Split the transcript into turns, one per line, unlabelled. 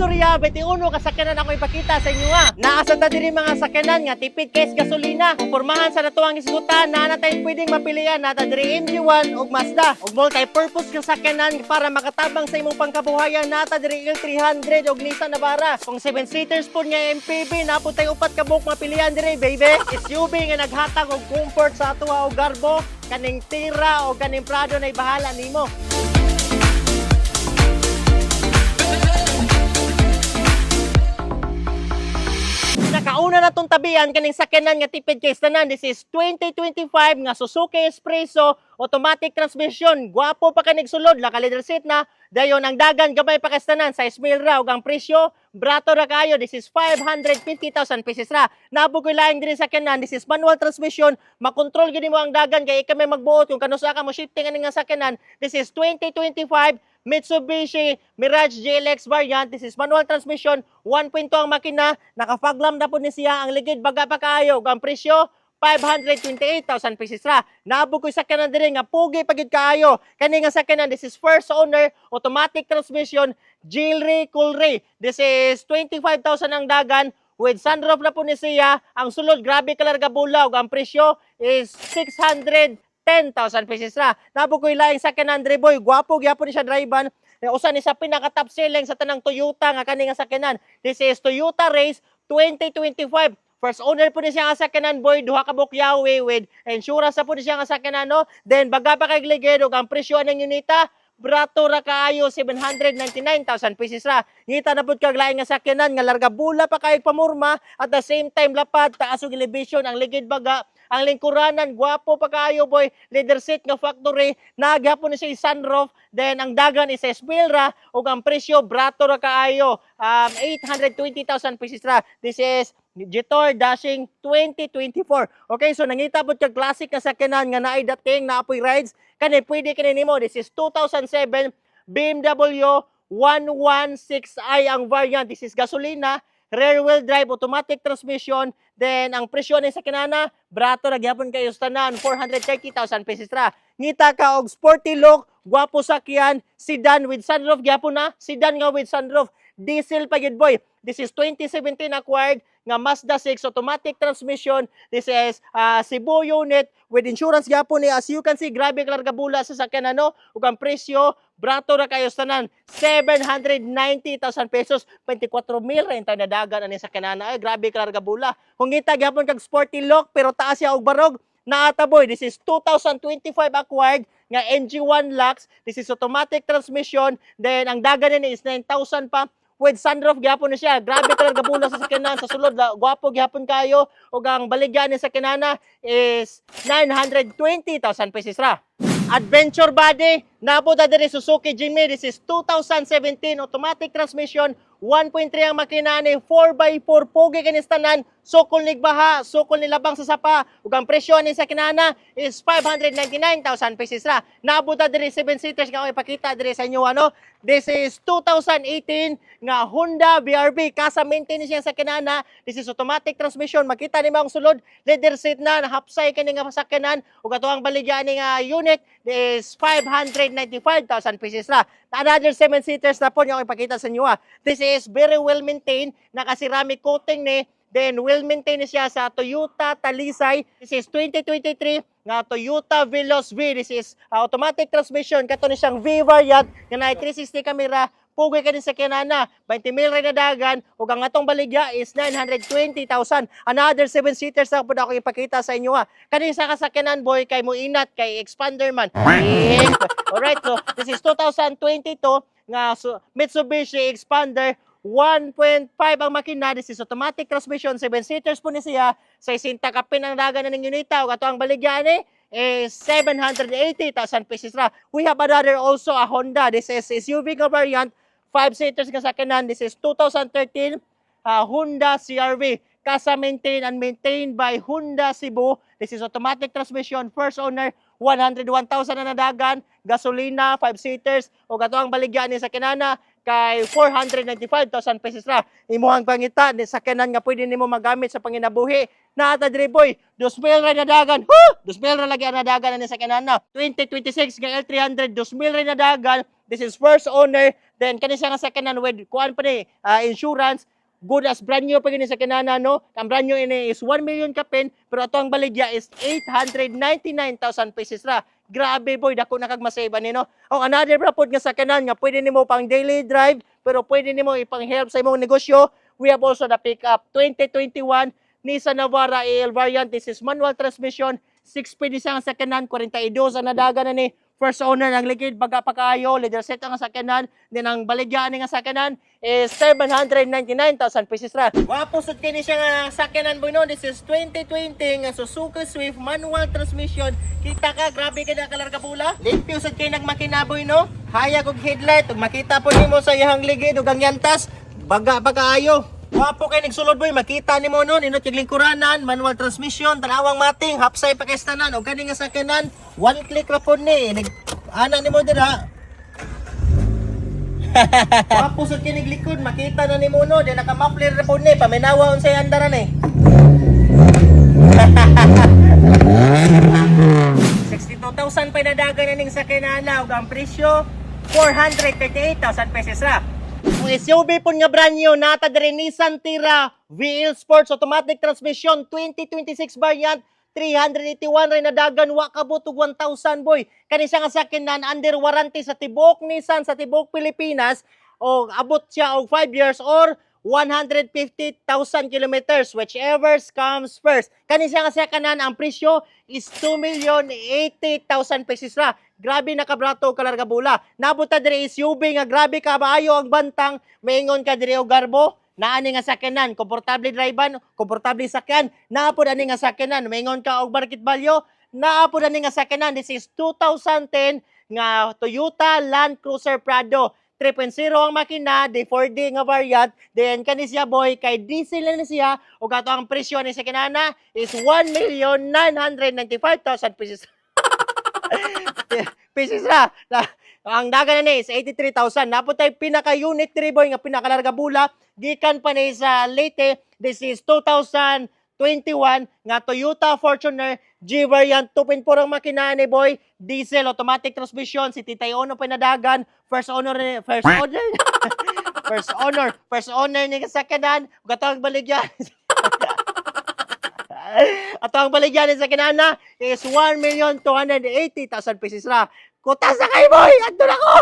istorya, 21 kasakyanan ako ipakita sa inyo nga. Naasata diri mga sakyanan nga tipid kay gasolina. Pormahan sa natuang isgutan na natay pwedeng mapilian nata diri MG1 ug Mazda. Ug multi-purpose ka sakyanan para makatabang sa imong pangkabuhayan nata diri L300 ug Nissan Navara. Kung 7 seaters po niya MPV napod tay upat ka buok mapilian diri, baby. SUV nga naghatag og comfort sa atuwa og garbo, kaning Tira o kaning Prado na ibahala nimo. Nakauna na tong tabihan kaning sakyanan nga tipid kay tanan. This is 2025 nga Suzuki Espresso automatic transmission. Gwapo pa kanig sulod, laka leather seat na. Dayon ang dagan gamay pa kay tanan sa Ismail ra ug ang presyo brato ra kayo. This is 550,000 pesos ra. Nabugoy laing diri sakyanan. This is manual transmission. Makontrol gid mo ang dagan kay ikay may magbuot kung kanusa ka mo shifting ani nga sakyanan. This is 2025 Mitsubishi Mirage GLX variant. This is manual transmission, 1.2 ang makina, nakafaglam na po ni siya, ang ligid baga pa kayo, ang presyo 528,000 pesos ra. Naabog ko sakyanan diri nga pugi pagid kaayo. Kani nga sakyanan, this is first owner, automatic transmission, Jilry Coolray. This is 25,000 ang dagan with sunroof na po ni siya. Ang sulod grabe kalarga bulaw, ang presyo is 610,000 pesos ra. Nabukoy laing sakyanan diri boy, gwapo gyapon ni siya drivean. Usa ni sa pinaka top selling sa tanang Toyota nga kani nga sakyanan. This is Toyota Race 2025. First owner po ni siya nga sakyanan boy, duha ka bukyawi with insurance sa po ni siya nga sakyanan no. Then baga pa kay ligid ug ang presyo ng unita brato ra kaayo 799,000 pesos ra. Ngita na pud kag laing nga sakyanan nga larga bula pa kay pamurma at the same time lapad taas og elevation ang ligid baga. Ang lingkuranan, gwapo pa kayo boy, leather seat nga factory, naghapon ni siya sunroof, then ang dagan is Esbilra, ug ang presyo, brato ra kaayo, 820,000 pesos ra. This is Jetor Dashing 2024. Okay, so nangita po kag classic na sakyanan nga naay dating na apoy rides, kani pwede kini nimo. This is 2007 BMW 116i ang variant. This is gasolina, rear wheel drive, automatic transmission. Then ang presyo ni sakyanana, brato ra gyapon kayo tanan, 430,000 pesos ra. Ngita ka og sporty look, gwapo sakyan, sedan with sunroof gyapon na, sedan nga with sunroof. Diesel pa gid boy. This is 2017 acquired nga Mazda 6 automatic transmission. This is Cebu unit with insurance gyapon ni. As you can see, grabe kalarga bula sa sakyan ano, ug ang presyo brato ra kayo tanan, 790,000 pesos, 24,000 renta na dagan ani sakyan na. Ay grabe kalarga bula. Kung kita gyapon kag sporty look pero taas siya og barog, naata boy. This is 2025 acquired nga MG1 Lux. This is automatic transmission. Then ang dagan ni is 9,000 pa. With sunroof gyapon na siya. Grabe talaga bula sa sakyanan sa sulod. Gwapo gyapon kayo. Ug ang baligyan ni sakyanana is 920,000 pesos ra. Adventure body, naputa diri Suzuki Jimny. This is 2017 automatic transmission, 1.3 ang makina ni, 4x4 pogi kanis tanan, sukol ni baha, sukol ni labang sa sapa, ug ang presyo ni sa kinana is 599,000 pesos ra. Naputa diri 7 seaters nga ako ipakita diri sa inyo ano. This is 2018 nga Honda BRV, kasa maintain siya sa kinana. This is automatic transmission, makita ni ang sulod, leather seat na, hapsay kani nga sakyanan, ug ato ang baligya ni nga unit is 595,000 pesos ra. Another 7 seaters na po niyo ipakita sa inyo. This is very well maintained, naka-ceramic coating ni. Then well maintained siya sa Toyota Talisay. This is 2023 nga Toyota Veloz V. This is automatic transmission, kato ni siyang V variant nga na 360 camera. Pugoy ka din sa kinana, 20,000 rin na dagan, ug ang atong baligya is 920,000. Another 7 seaters na po na ako ipakita sa inyo. Kanin sa kasakyanan boy, kay mo inat, kay expander man. Alright, so this is 2022 nga Mitsubishi Expander, 1.5 ang makina. This is automatic transmission, 7 seaters po ni siya, sa isinta kapin ang dagan na ng unita, ug ato ang baligya ni is 780,000 pesos ra. We have another also a Honda. This is SUV nga variant, 5 seaters nga sakyanan. This is 2013 Honda CR-V. Kasa maintained and maintained by Honda Cebu. This is automatic transmission, first owner, 101,000 na nadagan, gasolina, 5 seaters, o gato ang baligyan ni sakyanana kay 495,000 pesos ra. Imuhang pangita ni sakyanan nga pwede nimo magamit sa panginabuhi. Naata diri boy, 2,000 ra nadagan. 2,000 ra lagi ang nadagan ni sakyanan na. 2026 nga L300, 2,000 ra nadagan. This is first owner. Then kani siya nga second-hand with kuan pa ni insurance. Good as brand new pa gini sa kinana, no? Ang brand new ini is 1 million kapin, pero ato ang baligya is 899,000 pesos ra. Grabe boy, dako na kag masave ani, no? O another brapod nga sa kanan nga pwede nimo pang daily drive, pero pwede nimo ipang help sa imong negosyo. We have also the pickup 2021 Nissan Navara AL variant. This is manual transmission, 6 speed isang sa kanan, 42 ang nadaga na ni. First owner ng ligid baga pa kaayo, leather set ang sakyanan, din ang baligya ni nga sakyanan is 799,000 pesos ra. Wapo sud kini siya nga sakyanan boy, no. This is 2020 nga Suzuki Swift manual transmission. Kita ka, grabe ka na kalarga pula. Limpyo sud kay nagmakina boy, no. Hayag og headlight ug makita po nimo sa iyang ligid ug ang yantas baga pa kaayo. Wapo kay nagsulod boy, makita nimo nun, inot yung lingkuranan, manual transmission, tanawang mating, hapsay pakistanan, o kani nga sakyanan, one click ra po ni, ana nimo dira. Wapo sa kinig likod, makita na nimo no, di nakamapler ra po ni, paminawa unsay andaran eh. 62,000 pa nadagan na ning sakyanan ug ang presyo 438,000 pesos ra. Ang SUV po nga brand new, nata diri Nissan Tira VL Sports automatic transmission 2026 variant, 381 rin na dagan, wa kabot og 1,000 boy. Kani siya nga sakyanan under warranty sa tibok Nissan sa tibok Pilipinas, o abot siya og 5 years or 150,000 kilometers, whichever comes first. Kani siya nga sakyanan, ang presyo is 2,080,000 pesos ra. Grabe nakabrato kalarga bula. Nabuta diri SUV nga grabe ka maayo ang bantang, maingon ka diri og garbo. Naani nga sakyanan, komportable drivean, komportable sakyan. Naapod ani nga sakyanan, maingon ka og market value. Naapod ani nga sakyanan, this is 2010 nga Toyota Land Cruiser Prado. 3.0 ang makina, di 4D nga variant. Then kani siya boy, kay diesel na siya, ug ato ang presyo ni sakyanana is 1,995,000 pesos. Pesos ra. Ang dagan na ni is 83,000. Naputay pinaka-unit 3 boy nga pinakalarga bula. Gikan pa ni sa Leyte. This is 2021 nga Toyota Fortuner G variant 2.4 ang makina ni boy. Diesel automatic transmission, si Titay Ono pinadagan. First owner first owner ni kasakanan. Gatawag baligyan. At ang baligyan sa kinana is 1,280,000 pesos ra. Kuta sa kay boy! Andun ako!